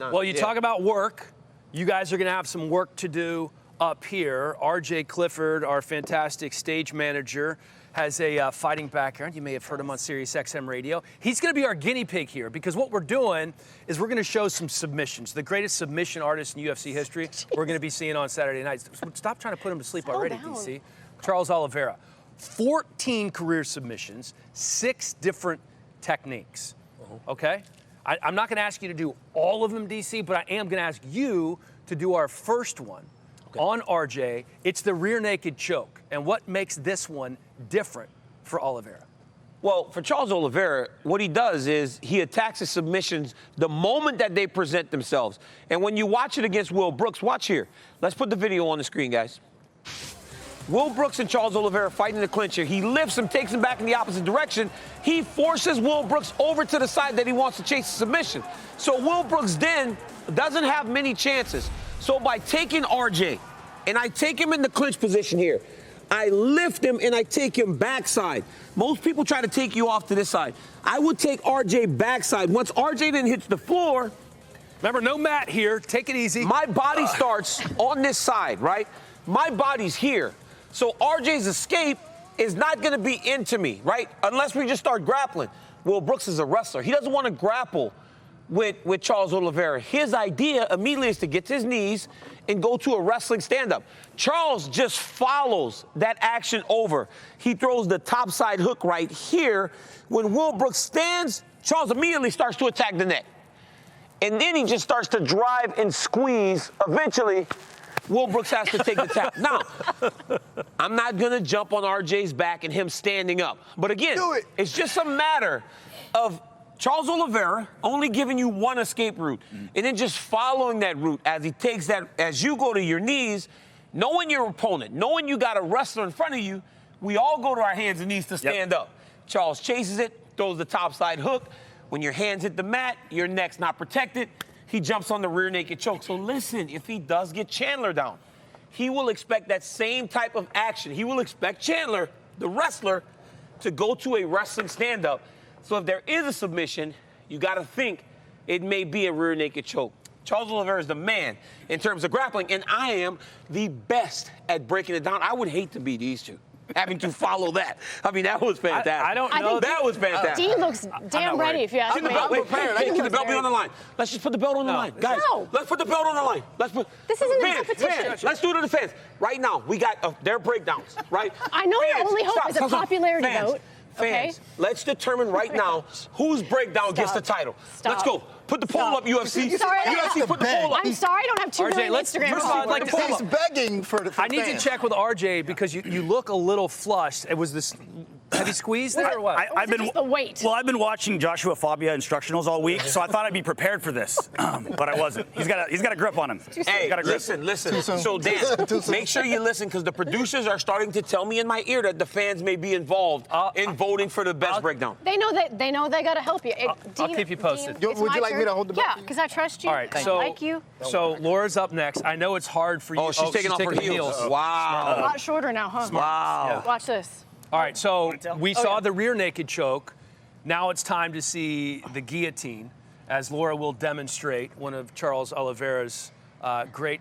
Well, you talk about work. You guys are going to have some work to do up here. RJ Clifford, our fantastic stage manager, has a fighting background. You may have heard him on Sirius XM radio. He's going to be our guinea pig here because what we're doing is we're going to show some submissions. The greatest submission artist in UFC history we're going to be seeing on Saturday nights. Stop trying to put him to sleep already, DC. Charles Oliveira. 14 career submissions, 6 different techniques, okay? I'm not going to ask you to do all of them, DC, but I am going to ask you to do our first one on RJ. It's the rear naked choke. And what makes this one different for Oliveira? Well, for Charles Oliveira, what he does is he attacks his submissions the moment that they present themselves. And when you watch it against Will Brooks, watch here. Let's put the video on the screen, guys. Will Brooks and Charles Oliveira fighting in the clinch here. He lifts him, takes him back in the opposite direction. He forces Will Brooks over to the side that he wants to chase the submission. So Will Brooks then doesn't have many chances. So by taking RJ, and I take him in the clinch position here, I lift him and I take him backside. Most people try to take you off to this side. I would take RJ backside. Once RJ then hits the floor. Remember, no mat here. Take it easy. My body starts on this side, right? My body's here. So RJ's escape is not going to be into me, right? Unless we just start grappling. Will Brooks is a wrestler. He doesn't want to grapple with Charles Oliveira. His idea immediately is to get to his knees and go to a wrestling stand-up. Charles just follows that action over. He throws the topside hook right here. When Will Brooks stands, Charles immediately starts to attack the neck. And then he just starts to drive and squeeze. Eventually, Will Brooks has to take the tap. Now, I'm not going to jump on RJ's back and him standing up. But again, it's just a matter of Charles Oliveira only giving you one escape route and then just following that route as he takes that, as you go to your knees, knowing your opponent, knowing you got a wrestler in front of you, we all go to our hands and knees to stand up. Charles chases it, throws the topside hook. When your hands hit the mat, your neck's not protected. He jumps on the rear naked choke. So listen, if he does get Chandler down, he will expect that same type of action. He will expect Chandler, the wrestler, to go to a wrestling stand-up. So if there is a submission, you got to think it may be a rear naked choke. Charles Oliveira is the man in terms of grappling, and I am the best at breaking it down. I would hate to be these two, having to follow that. I mean, that was fantastic. I don't know. That was fantastic. Dean looks damn ready, if you ask me. I'm prepared. Can the belt be on the line? Let's just put the belt on the line. Guys, let's put the belt on the line. Let's put. This isn't a competition. Let's do it to the fans. Right now, we got their breakdowns, right? I know your only hope is a popularity vote. Fans, let's determine right now whose breakdown gets the title. Let's go. Put the poll up, UFC. UFC, put the poll up. I'm sorry I don't have 2 million Instagram followers. He's begging for the I need to check with RJ because you look a little flushed. It was this heavy squeeze there or what? I've been the weight. Well, I've been watching Joshua Fabia instructionals all week, so I thought I'd be prepared for this, but I wasn't. He's got a grip on him. Hey, listen. So Dan, make sure you listen because the producers are starting to tell me in my ear that the fans may be involved in voting for the best breakdown. They know they got to help you. I'll keep you posted. Dean, would you like me to hold the belt? Yeah, because I trust you. All right, I like you. So Laura's up next. I know it's hard for you. Oh, she's taking off her heels. Wow. A lot shorter now, huh? Wow. Yeah. Watch this. All right, so we saw the rear naked choke. Now it's time to see the guillotine, as Laura will demonstrate one of Charles Oliveira's great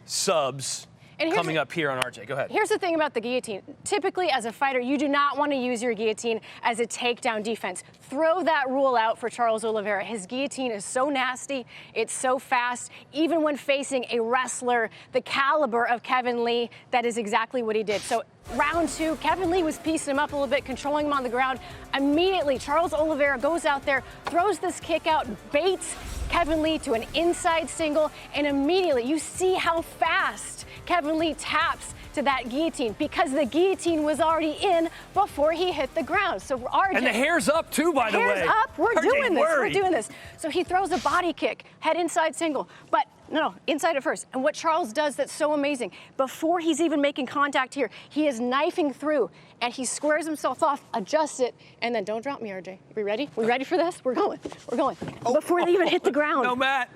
subs coming up here on RJ. Go ahead. Here's the thing about the guillotine. Typically, as a fighter, you do not want to use your guillotine as a takedown defense. Throw that rule out for Charles Oliveira. His guillotine is so nasty. It's so fast. Even when facing a wrestler the caliber of Kevin Lee, that is exactly what he did. So round 2, Kevin Lee was piecing him up a little bit, controlling him on the ground. Immediately, Charles Oliveira goes out there, throws this kick out, baits Kevin Lee to an inside single, and immediately you see how fast Kevin Lee taps to that guillotine because the guillotine was already in before he hit the ground. So RJ, and the hair's up too, by the way. Hair's up. We're doing this. We're doing this. So he throws a body kick, head inside single, but no, inside at first. And what Charles does that's so amazing, before he's even making contact here, he is knifing through and he squares himself off, adjusts it, and then don't drop me, RJ. We ready? We ready for this? We're going. We're going. Before they even hit the ground. No, Matt.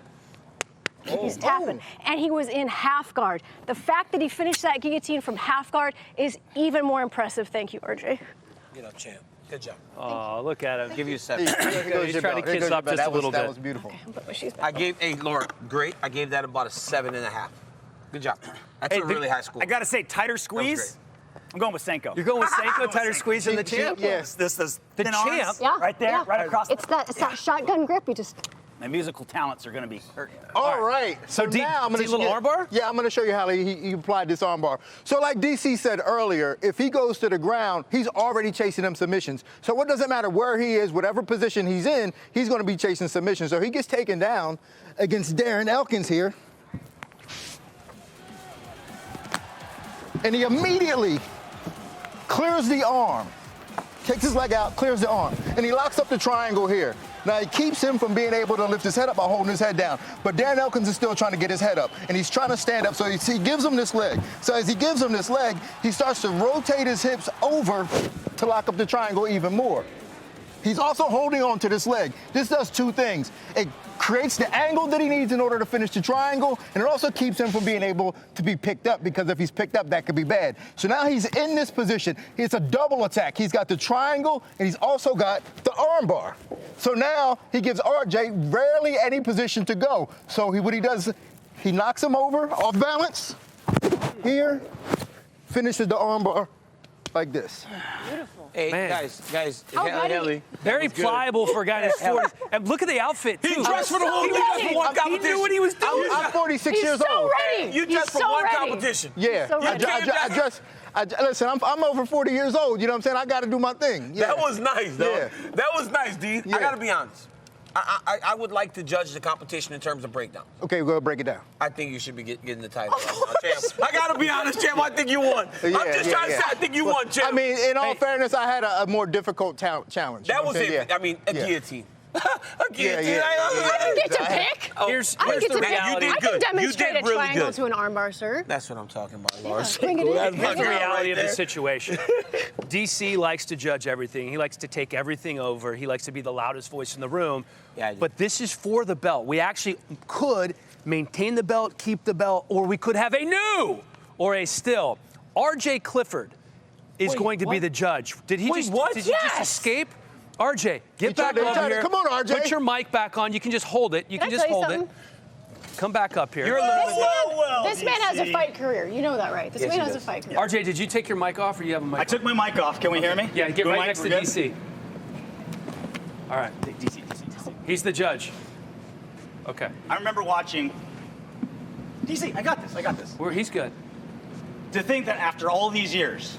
He's tapping, and he was in half guard. The fact that he finished that guillotine from half guard is even more impressive. Thank you, RJ. Get up, champ. Good job. Oh, look at him. Give you a 7. He's trying to kiss up just a little That bit. was beautiful. I gave, hey, Laura, great. I gave that about a 7.5. Good job. That's a really high score. I got to say, tighter squeeze. I'm going with Sanko. You're going with Sanko, tighter squeeze than the champ? Yes. This The thin arms, champ? Yeah, right there, yeah. right across. It's that shotgun grip. You just. My musical talents are going to be hurting. All right. So D- now I'm going D little armbar? Yeah, I'm going to show you how he applied this armbar. So like DC said earlier, if he goes to the ground, he's already chasing them submissions. So what doesn't matter where he is, whatever position he's in, he's going to be chasing submissions. So he gets taken down against Darren Elkins here. And he immediately clears the arm, takes his leg out, clears the arm, and he locks up the triangle here. Now, he keeps him from being able to lift his head up by holding his head down. But Darren Elkins is still trying to get his head up, and he's trying to stand up, so he gives him this leg. So as he gives him this leg, he starts to rotate his hips over to lock up the triangle even more. He's also holding on to this leg. This does two things. It creates the angle that he needs in order to finish the triangle, and it also keeps him from being able to be picked up, because if he's picked up, that could be bad. So now he's in this position. It's a double attack. He's got the triangle, and he's also got the armbar. So now he gives RJ rarely any position to go. So what he does, he knocks him over off balance here, finishes the armbar like this. Beautiful. Hey, Man. guys. How ready? Very pliable for a guy in his 40s. And look at the outfit, too. He dressed for the whole thing. ready. For one He competition. knew what he was doing. I'm 46 He's years so old. ready. You He's dressed for so one ready. competition. Yeah, So ready. listen, I'm over 40 years old. You know what I'm saying? I got to do my thing. Yeah. That was nice, though. Yeah. That was nice, D. Yeah. I got to be honest. I would like to judge the competition in terms of breakdown. Okay, we'll break it down. I think you should be getting the title right now, champ. I got to be honest, champ. I think you won. I'm just trying to say I think you won, champ. I mean, in all fairness, I had a more difficult challenge. that You know was what I'm saying? it. I mean, a guillotine. A guillotine. yeah. I didn't get to I- pick. Here's I the get to pick. reality. You I did can good. demonstrate You did a really triangle good. to an armbar, sir. That's what I'm talking about, Lars. Bring it in. That's Here's the right reality of there. the situation. DC likes to judge everything. He likes to take everything over. He likes to be the loudest voice in the room. Yeah, I do. But this is for the belt. We actually could maintain the belt, keep the belt, or we could have a new or a still. RJ Clifford is going to be the judge. Did he just Yes. escape? RJ, get tried back to- over here. come on, RJ. Put your mic back on. You can just hold it. You Can can I just tell you hold it. something? Come back up here. You're a little bit. This man has a fight career. You know that, right? This Yes, man he has a does. fight career. RJ, did you take your mic off or do you have a mic I took my mic off. Can we hear me? Yeah, get Good right mic? next to We're good? DC. All right. DC. He's the judge. Okay. I remember watching. DC, I got this. He's good. To think that after all these years,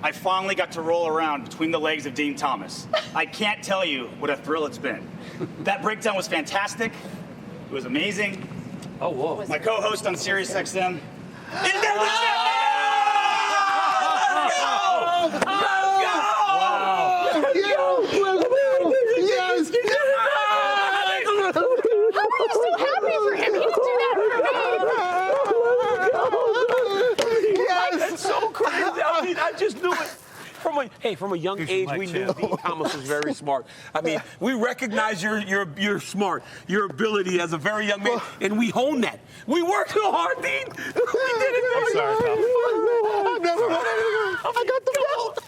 I finally got to roll around between the legs of Din Thomas. I can't tell you what a thrill it's been. That breakdown was fantastic. It was amazing. Oh, whoa. My co-host on Sirius XM. Yes! I'm so happy for him. He didn't do that for me. Yes! So crazy. I mean, I just knew it. From a young Here's your age, mic, we knew champ. Dean Thomas was very smart. I mean, we recognize you're smart, your ability as a very young man, and we hone that. We worked so hard, Dean. We did it. I'm sorry, pal. I've never won anything. I got the belt.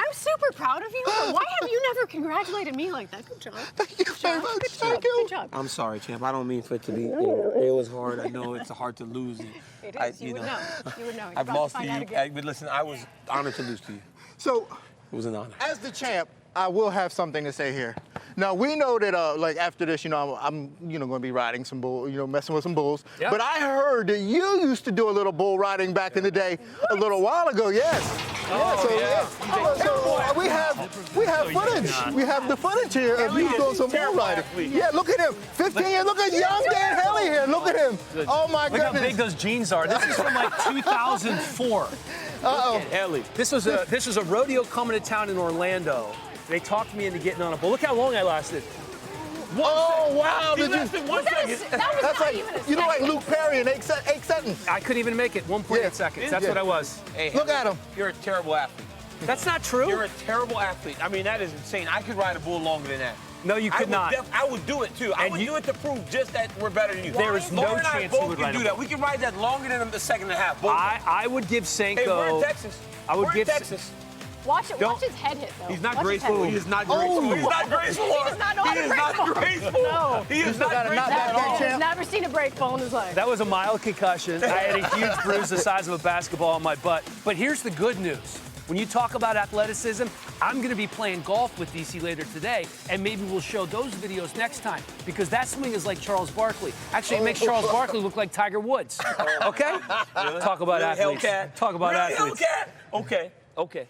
I'm super proud of you. But why have you never congratulated me like that? Good job. Thank you very much. Thank you. Good job. I'm sorry, champ. I don't mean for it to be. It was hard. I know it's hard to lose. It is. You would know. You would know. You're I've about lost to to find out you. again. But listen, I was honored to lose to you. So, It was an honor. as the champ, I will have something to say here. Now we know that, like after this, I'm going to be riding some bull, messing with some bulls. Yeah. But I heard that you used to do a little bull riding back in the day, a little while ago. Yes. So we have footage. We have the footage here of you doing some bull riding. Yeah, look at him. 15 years. Look at young Dan Helly here. Look at him. Oh my Look how big goodness. those jeans are. This is from like 2004. Uh-oh. Ellie. This was a rodeo coming to town in Orlando. They talked me into getting on a bull. Look how long I lasted. Oh wow. He Did you? lasted 1 second. That was That's not even a like, you know, like second. Luke Perry in 8 seconds. I couldn't even make it. 1.8 Yeah. seconds. That's Yeah. what I was. Hey, Look at him. You're a terrible athlete. That's not true. You're a terrible athlete. I mean, that is insane. I could ride a bull longer than that. No, you could not. I would do it too. I And would you- do it to prove just that we're better than you. There is no Laura and I chance you both would can ride do a that. bull. We can ride that longer than a second and a half. Both. I would give Sanko. Hey, we're in Texas. I would we're give in Texas. Watch his head hit, though. He's not Watch his head graceful. hit. He is not graceful. He's not graceful. He does not know how to He is break not fall. graceful. No. He is still not gotta knock graceful. back that He's champ. never seen a break fall in his life. That was a mild concussion. I had a huge bruise the size of a basketball on my butt. But here's the good news. When you talk about athleticism, I'm going to be playing golf with DC later today, and maybe we'll show those videos next time, because that swing is like Charles Barkley. Actually, it makes Charles Barkley look like Tiger Woods. Okay? Talk about athletes. Hellcat. Talk about really, athletes. Hellcat? Okay.